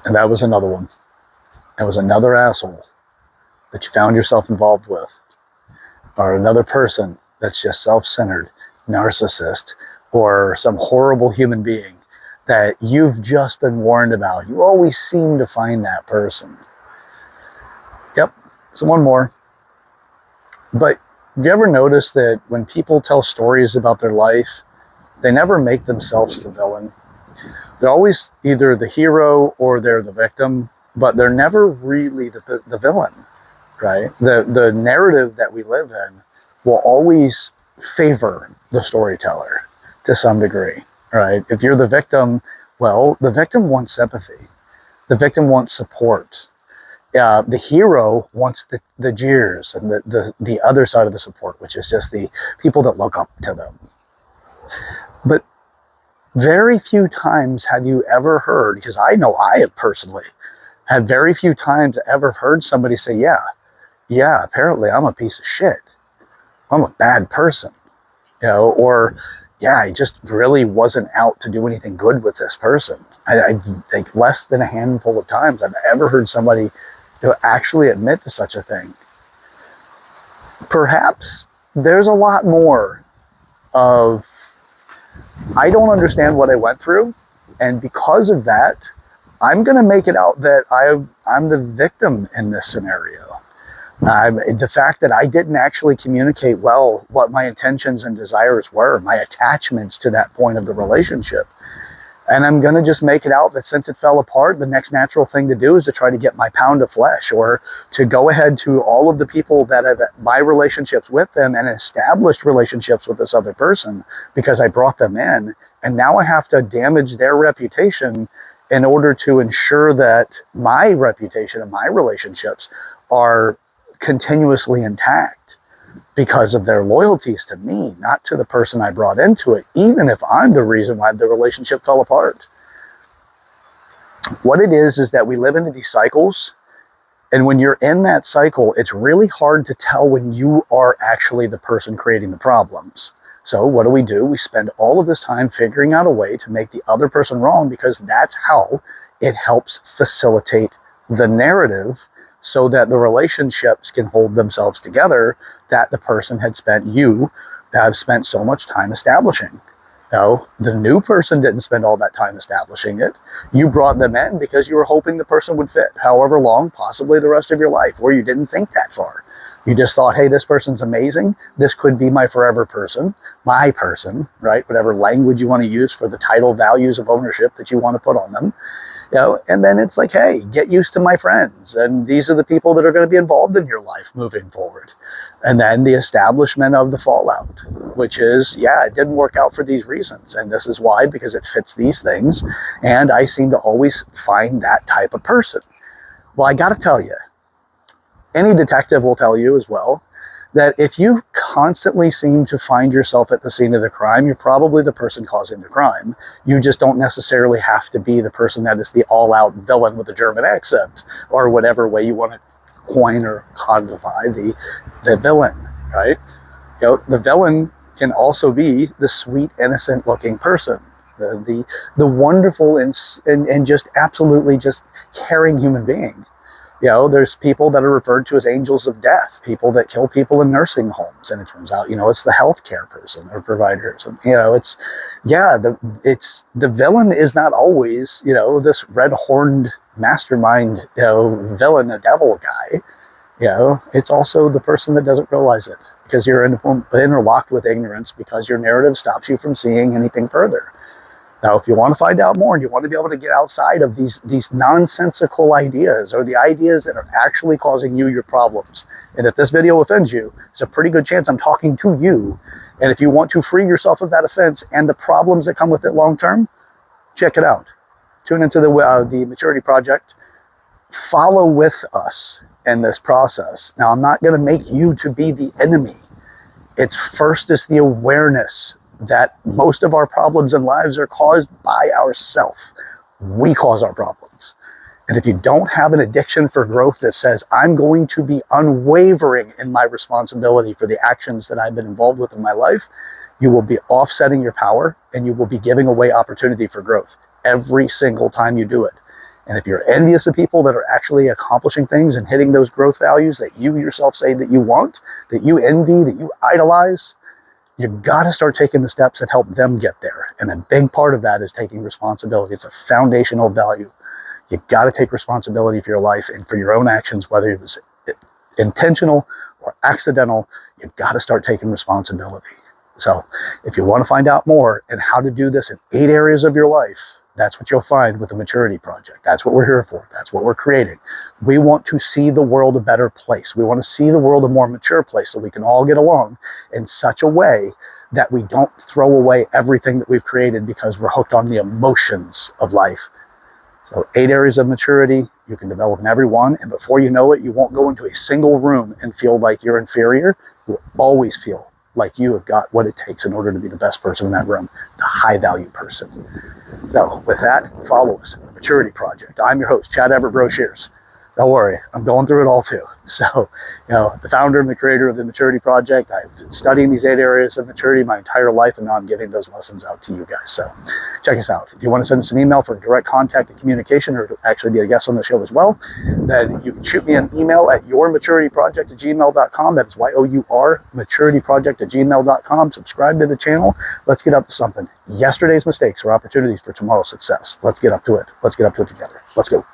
And that was another one. That was another asshole that you found yourself involved with, or another person that's just self-centered, narcissist, or some horrible human being that you've just been warned about. You always seem to find that person. Yep, so one more. But have you ever noticed that when people tell stories about their life, they never make themselves the villain? They're always either the hero or they're the victim, but they're never really the villain, right? The narrative that we live in will always favor the storyteller to some degree, right? If you're the victim, well, the victim wants sympathy. The victim wants support. The hero wants the jeers and the other side of the support, which is just the people that look up to them. But very few times have you ever heard, because I know I have personally had very few times ever heard somebody say, yeah, apparently I'm a piece of shit. I'm a bad person, or yeah, I just really wasn't out to do anything good with this person. I think less than a handful of times I've ever heard somebody actually admit to such a thing. Perhaps there's a lot more of, I don't understand what I went through, and because of that, I'm going to make it out that I'm the victim in this scenario. The fact that I didn't actually communicate well what my intentions and desires were, my attachments to that point of the relationship. And I'm going to just make it out that since it fell apart, the next natural thing to do is to try to get my pound of flesh, or to go ahead to all of the people that have my relationships with them and established relationships with this other person because I brought them in. And now I have to damage their reputation in order to ensure that my reputation and my relationships are continuously intact because of their loyalties to me, not to the person I brought into it, even if I'm the reason why the relationship fell apart. What it is that we live into these cycles, and when you're in that cycle, it's really hard to tell when you are actually the person creating the problems. So what do? We spend all of this time figuring out a way to make the other person wrong, because that's how it helps facilitate the narrative, so that the relationships can hold themselves together that the person you have spent so much time establishing. No, the new person didn't spend all that time establishing it. You brought them in because you were hoping the person would fit however long, possibly the rest of your life, or you didn't think that far. You just thought, hey, this person's amazing. This could be my forever person, my person, right? Whatever language you want to use for the title values of ownership that you want to put on them. And then it's like, hey, get used to my friends. And these are the people that are going to be involved in your life moving forward. And then the establishment of the fallout, which is, yeah, it didn't work out for these reasons. And this is why, because it fits these things. And I seem to always find that type of person. Well, I got to tell you, any detective will tell you as well, that if you constantly seem to find yourself at the scene of the crime, you're probably the person causing the crime. You just don't necessarily have to be the person that is the all-out villain with a German accent, or whatever way you want to coin or codify the villain, right? The villain can also be the sweet, innocent-looking person, the wonderful and just absolutely just caring human being. There's people that are referred to as angels of death, people that kill people in nursing homes, and it turns out, it's the healthcare person or providers. And, the villain is not always, this red-horned mastermind, villain, a devil guy. It's also the person that doesn't realize it, because you're interlocked with ignorance, because your narrative stops you from seeing anything further. Now, if you want to find out more and you want to be able to get outside of these nonsensical ideas, or the ideas that are actually causing you your problems, and if this video offends you, it's a pretty good chance I'm talking to you. And if you want to free yourself of that offense and the problems that come with it long term, check it out. Tune into the Maturity Project. Follow with us in this process. Now, I'm not going to make you to be the enemy. It's the awareness that most of our problems in lives are caused by ourselves. We cause our problems. And if you don't have an addiction for growth that says, I'm going to be unwavering in my responsibility for the actions that I've been involved with in my life, you will be offsetting your power, and you will be giving away opportunity for growth every single time you do it. And if you're envious of people that are actually accomplishing things and hitting those growth values that you yourself say that you want, that you envy, that you idolize, you got to start taking the steps that help them get there. And a big part of that is taking responsibility. It's a foundational value. You got to take responsibility for your life and for your own actions, whether it was intentional or accidental. You got to start taking responsibility. So if you want to find out more and how to do this in 8 areas of your life, that's what you'll find with the Maturity Project. That's what we're here for. That's what we're creating. We want to see the world a better place. We want to see the world a more mature place so we can all get along in such a way that we don't throw away everything that we've created because we're hooked on the emotions of life. So 8 areas of maturity, you can develop in every one, and before you know it, you won't go into a single room and feel like you're inferior. You'll always feel like you have got what it takes in order to be the best person in that room, the high value person. So with that, follow us, the Maturity Project. I'm your host, Chad Everett Brochures. Don't worry, I'm going through it all too. So, the founder and the creator of the Maturity Project, I've been studying these 8 areas of maturity my entire life, and now I'm giving those lessons out to you guys. So check us out. If you want to send us an email for direct contact and communication, or to actually be a guest on the show as well, then you can shoot me an email at yourmaturityproject@gmail.com. That is YOUR maturityproject@gmail.com. Subscribe to the channel. Let's get up to something. Yesterday's mistakes are opportunities for tomorrow's success. Let's get up to it. Let's get up to it together. Let's go.